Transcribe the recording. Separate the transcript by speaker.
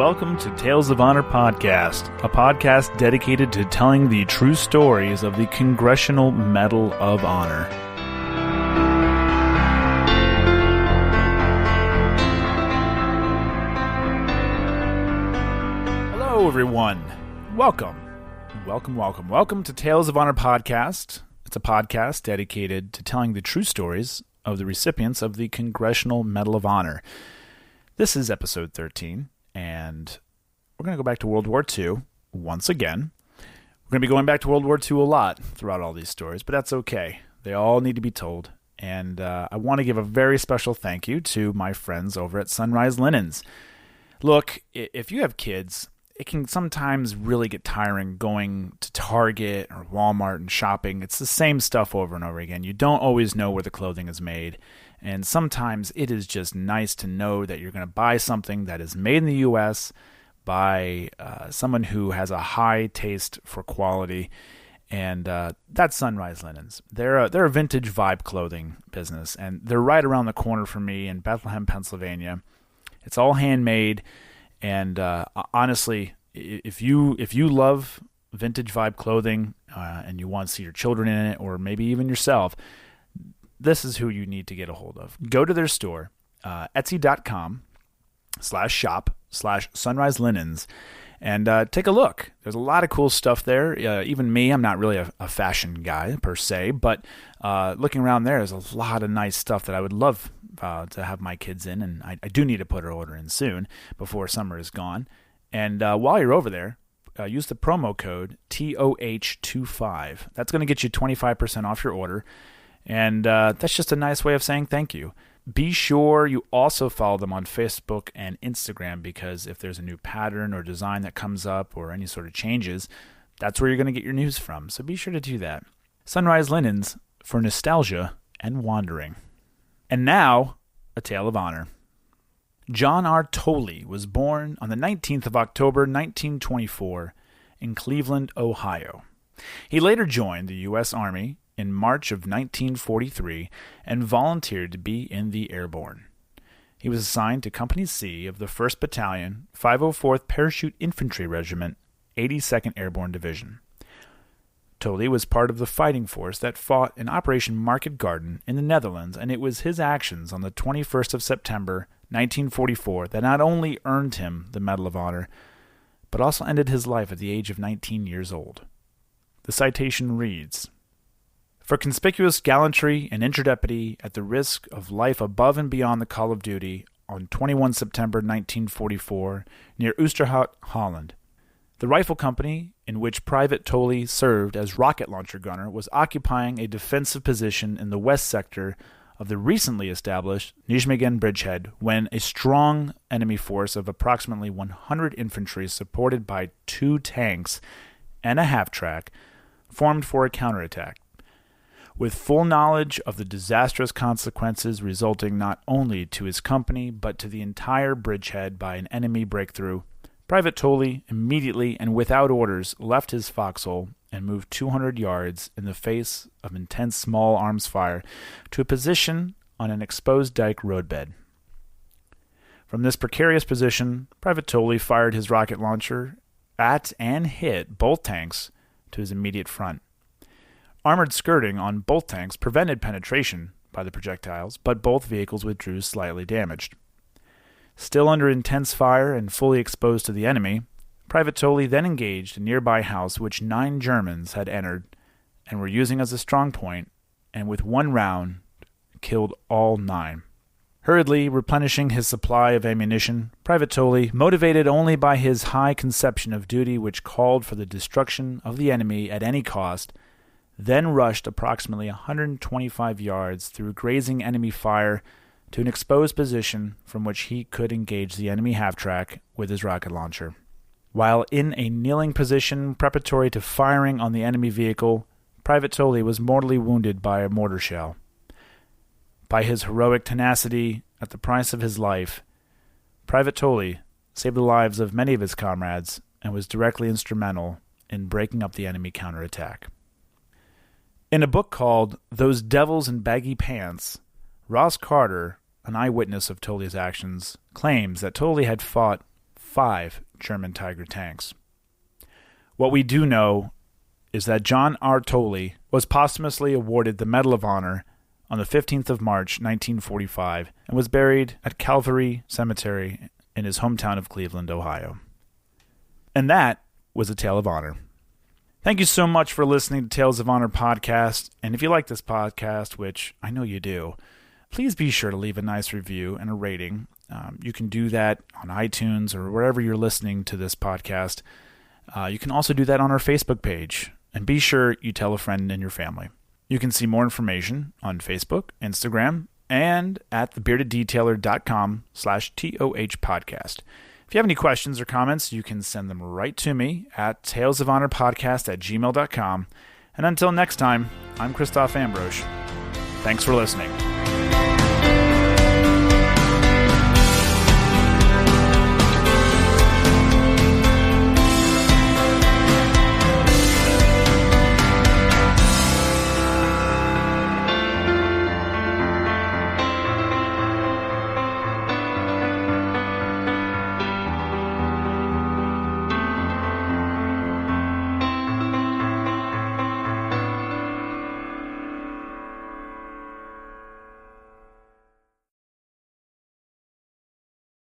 Speaker 1: welcome to Tales of Honor Podcast, a podcast dedicated to telling the true stories of the Congressional Medal of Honor. Hello, everyone. Welcome to Tales of Honor Podcast. It's a podcast dedicated to telling the true stories of the recipients of the Congressional Medal of Honor. This is episode 13, and we're going to go back to World War II once again. We're going to be going back to World War II a lot throughout all these stories, but that's okay. They all need to be told. And I want to give a very special thank you to my friends over at Sunrise Linens. Look, if you have kids, it can sometimes really get tiring going to Target or Walmart and shopping. It's the same stuff over and over again. You don't always know where the clothing is made. And sometimes it is just nice to know that you're going to buy something that is made in the U.S. by someone who has a high taste for quality. And that's Sunrise Linens. They're a vintage vibe clothing business, and they're right around the corner from me in Bethlehem, Pennsylvania. It's all handmade. And honestly, if you love vintage vibe clothing and you want to see your children in it, or maybe even yourself, this is who you need to get a hold of. Go to their store, etsy.com/shop/Sunrise Linens, and take a look. There's a lot of cool stuff there. Even me, I'm not really a fashion guy per se, but looking around there's a lot of nice stuff that I would love to have my kids in, and I do need to put an order in soon before summer is gone. And while you're over there, use the promo code TOH25. That's going to get you 25% off your order, and that's just a nice way of saying thank you. Be sure you also follow them on Facebook and Instagram, because if there's a new pattern or design that comes up or any sort of changes, that's where you're going to get your news from. So be sure to do that. Sunrise Linens, for nostalgia and wandering. And now, a tale of honor. John R Towle was born on the 19th of October, 1924, in Cleveland, Ohio. He later joined the U.S. Army in March of 1943 and volunteered to be in the Airborne. He was assigned to Company C of the 1st Battalion, 504th Parachute Infantry Regiment, 82nd Airborne Division. Towle was part of the fighting force that fought in Operation Market Garden in the Netherlands, and it was his actions on the 21st of September, 1944, that not only earned him the Medal of Honor, but also ended his life at the age of 19 years old. The citation reads, "For conspicuous gallantry and intrepidity at the risk of life above and beyond the call of duty on 21 September 1944 near Oosterhout, Holland. The rifle company in which Private Towle served as rocket launcher gunner was occupying a defensive position in the west sector of the recently established Nijmegen bridgehead when a strong enemy force of approximately 100 infantry supported by 2 tanks and a half-track formed for a counterattack. With full knowledge of the disastrous consequences resulting not only to his company but to the entire bridgehead by an enemy breakthrough, Private Towle immediately and without orders left his foxhole and moved 200 yards in the face of intense small arms fire to a position on an exposed dike roadbed. From this precarious position, Private Towle fired his rocket launcher at and hit both tanks to his immediate front. Armored skirting on both tanks prevented penetration by the projectiles, but both vehicles withdrew slightly damaged. Still under intense fire and fully exposed to the enemy, Private Towle then engaged a nearby house which 9 Germans had entered and were using as a strong point, and with 1 round killed all 9. Hurriedly replenishing his supply of ammunition, Private Towle, motivated only by his high conception of duty which called for the destruction of the enemy at any cost, then rushed approximately 125 yards through grazing enemy fire to an exposed position from which he could engage the enemy half-track with his rocket launcher. While in a kneeling position preparatory to firing on the enemy vehicle, Private Towle was mortally wounded by a mortar shell. By his heroic tenacity at the price of his life, Private Towle saved the lives of many of his comrades and was directly instrumental in breaking up the enemy counterattack. In a book called Those Devils in Baggy Pants, Ross Carter, an eyewitness of Towle's actions, claims that Towle had fought 5 German Tiger tanks. What we do know is that John R Towle was posthumously awarded the Medal of Honor on the 15th of March, 1945, and was buried at Calvary Cemetery in his hometown of Cleveland, Ohio. And that was a Tale of Honor. Thank you so much for listening to Tales of Honor podcast, and if you like this podcast, which I know you do, please be sure to leave a nice review and a rating. You can do that on iTunes or wherever you're listening to this podcast. You can also do that on our Facebook page, and be sure you tell a friend and your family. You can see more information on Facebook, Instagram, and at thebeardeddetailer.com/TOH podcast. If you have any questions or comments, you can send them right to me at talesofhonorpodcast@gmail.com. And until next time, I'm Christoph Ambrosch. Thanks for listening.